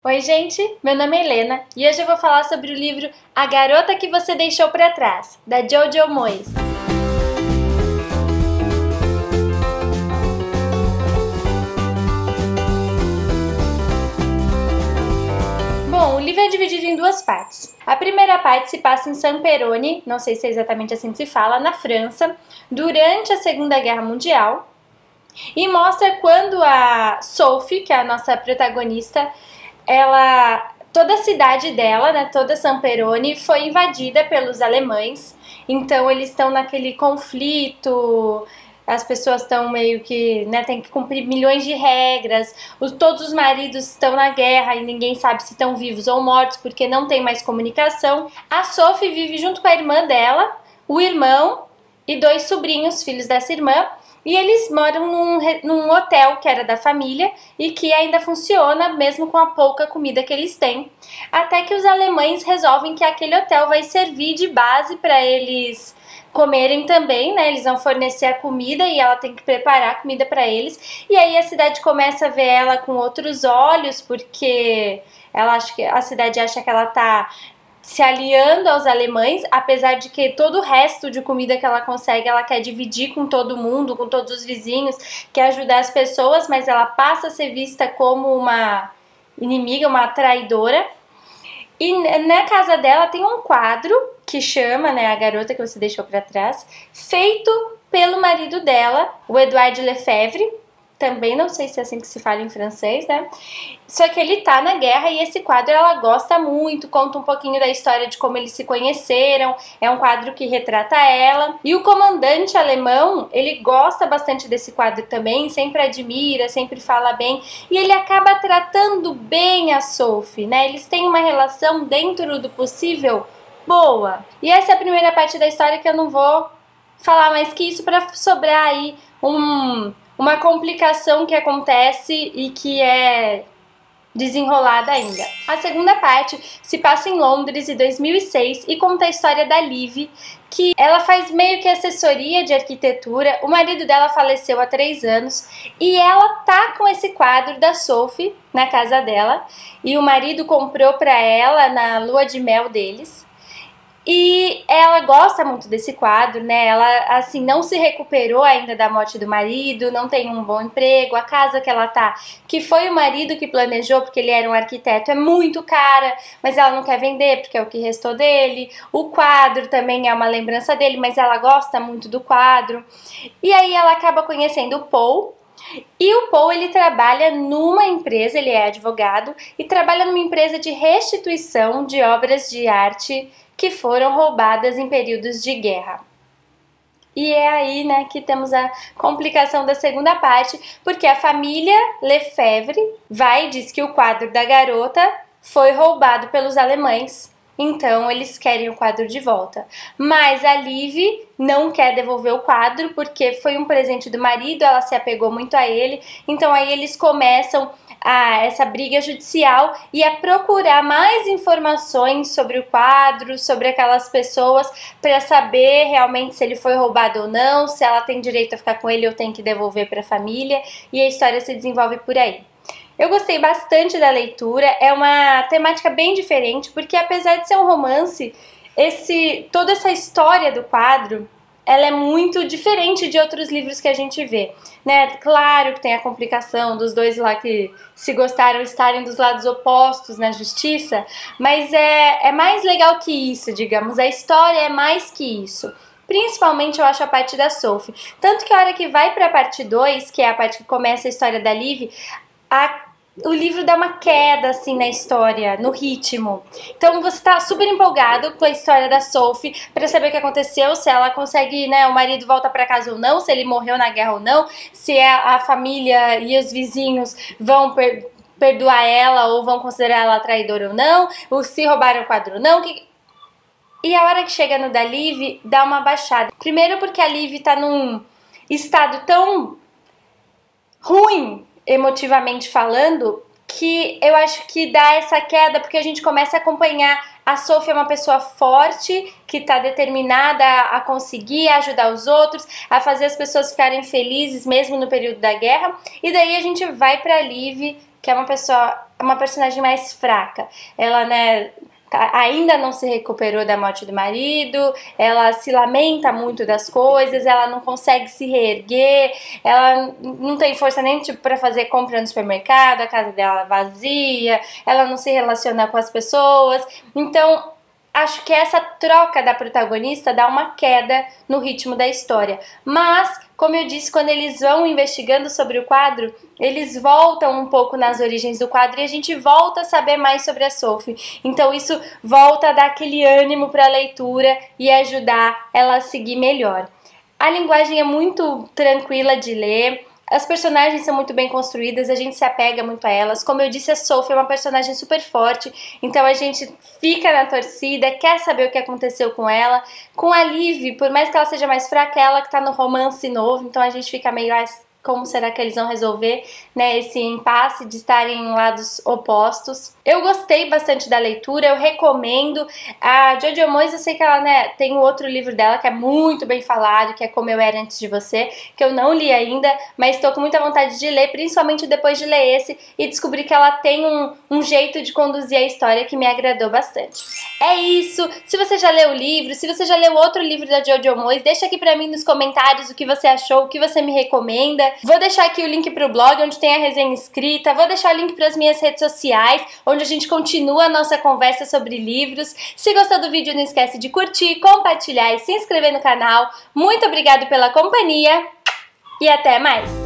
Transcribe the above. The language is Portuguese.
Oi, gente! Meu nome é Helena e hoje eu vou falar sobre o livro A Garota que Você Deixou para Trás, da Jojo Moyes. Bom, o livro é dividido em duas partes. A primeira parte se passa em Saint-Péronne, não sei se é exatamente assim que se fala, na França, durante a Segunda Guerra Mundial, e mostra quando a Sophie, que é a nossa protagonista, toda a cidade dela, né, toda Saint-Péronne, foi invadida pelos alemães. Então eles estão naquele conflito, as pessoas estão meio que, né, tem que cumprir milhões de regras, todos os maridos estão na guerra e ninguém sabe se estão vivos ou mortos porque não tem mais comunicação. A Sophie vive junto com a irmã dela, o irmão e dois sobrinhos, filhos dessa irmã. E eles moram num hotel que era da família e que ainda funciona mesmo com a pouca comida que eles têm. Até que os alemães resolvem que aquele hotel vai servir de base para eles comerem também, né? Eles vão fornecer a comida e ela tem que preparar a comida para eles. E aí a cidade começa a ver ela com outros olhos, porque a cidade acha que ela tá se aliando aos alemães, apesar de que todo o resto de comida que ela consegue, ela quer dividir com todo mundo, com todos os vizinhos, quer ajudar as pessoas, mas ela passa a ser vista como uma inimiga, uma traidora. E na casa dela tem um quadro que chama, né, A Garota que Você Deixou para Trás, feito pelo marido dela, o Edouard Lefebvre. Também não sei se é assim que se fala em francês, né? Só que ele tá na guerra e esse quadro ela gosta muito, conta um pouquinho da história de como eles se conheceram, é um quadro que retrata ela. E o comandante alemão, ele gosta bastante desse quadro também, sempre admira, sempre fala bem, e ele acaba tratando bem a Sophie, né? Eles têm uma relação dentro do possível boa. E essa é a primeira parte da história que eu não vou falar mais que isso para sobrar aí uma complicação que acontece e que é desenrolada ainda. A segunda parte se passa em Londres em 2006 e conta a história da Liv, que ela faz meio que assessoria de arquitetura. O marido dela faleceu há 3 anos e ela tá com esse quadro da Sophie na casa dela e o marido comprou para ela na lua de mel deles. E ela gosta muito desse quadro, né? Ela, assim, não se recuperou ainda da morte do marido, não tem um bom emprego, a casa que ela tá, que foi o marido que planejou, porque ele era um arquiteto, é muito cara, mas ela não quer vender, porque é o que restou dele. O quadro também é uma lembrança dele, mas ela gosta muito do quadro. E aí ela acaba conhecendo o Paul, e o Paul, ele trabalha numa empresa, ele é advogado, e trabalha numa empresa de restituição de obras de arte que foram roubadas em períodos de guerra. E é aí, né, que temos a complicação da segunda parte, porque a família Lefebvre vai e diz que o quadro da garota foi roubado pelos alemães. Então eles querem o quadro de volta. Mas a Liv não quer devolver o quadro porque foi um presente do marido, ela se apegou muito a ele. Então aí eles começam essa briga judicial e a procurar mais informações sobre o quadro, sobre aquelas pessoas, para saber realmente se ele foi roubado ou não, se ela tem direito a ficar com ele ou tem que devolver para a família. E a história se desenvolve por aí. Eu gostei bastante da leitura, é uma temática bem diferente, porque apesar de ser um romance, toda essa história do quadro, ela é muito diferente de outros livros que a gente vê, né? Claro que tem a complicação dos dois lá que se gostaram estarem dos lados opostos na justiça, mas é mais legal que isso, digamos, a história é mais que isso. Principalmente eu acho a parte da Sophie. Tanto que a hora que vai para a parte 2, que é a parte que começa a história da Liv, o livro dá uma queda assim na história, no ritmo. Então você tá super empolgado com a história da Sophie para saber o que aconteceu, se ela consegue, né, o marido volta para casa ou não, se ele morreu na guerra ou não, se a família e os vizinhos vão perdoar ela ou vão considerar ela traidora ou não, ou se roubaram o quadro ou não. E a hora que chega no da Liv, dá uma baixada. Primeiro porque a Liv tá num estado tão ruim emotivamente falando, que eu acho que dá essa queda, porque a gente começa a acompanhar a Sophie é uma pessoa forte, que está determinada a conseguir ajudar os outros, a fazer as pessoas ficarem felizes mesmo no período da guerra, e daí a gente vai para a Liv, que é uma pessoa uma personagem mais fraca. Ela, né, ainda não se recuperou da morte do marido, ela se lamenta muito das coisas, ela não consegue se reerguer, ela não tem força nem tipo para fazer compra no supermercado, a casa dela vazia, ela não se relaciona com as pessoas. Então acho que essa troca da protagonista dá uma queda no ritmo da história. Mas, como eu disse, quando eles vão investigando sobre o quadro, eles voltam um pouco nas origens do quadro e a gente volta a saber mais sobre a Sophie. Então isso volta a dar aquele ânimo para a leitura e ajudar ela a seguir melhor. A linguagem é muito tranquila de ler. As personagens são muito bem construídas, a gente se apega muito a elas. Como eu disse, a Sophie é uma personagem super forte, então a gente fica na torcida, quer saber o que aconteceu com ela. Com a Liv, por mais que ela seja mais fraca, é ela que tá no romance novo, então a gente fica meio... como será que eles vão resolver, né, esse impasse de estarem em lados opostos. Eu gostei bastante da leitura, eu recomendo. A Jojo Moyes, eu sei que ela, né, tem um outro livro dela que é muito bem falado, que é Como Eu Era Antes de Você, que eu não li ainda, mas estou com muita vontade de ler, principalmente depois de ler esse e descobrir que ela tem um jeito de conduzir a história que me agradou bastante. É isso! Se você já leu o livro, se você já leu outro livro da Jojo Moyes, deixa aqui pra mim nos comentários o que você achou, o que você me recomenda. Vou deixar aqui o link pro blog, onde tem a resenha escrita, vou deixar o link pras minhas redes sociais, onde a gente continua a nossa conversa sobre livros. Se gostou do vídeo, não esquece de curtir, compartilhar e se inscrever no canal. Muito obrigada pela companhia e até mais!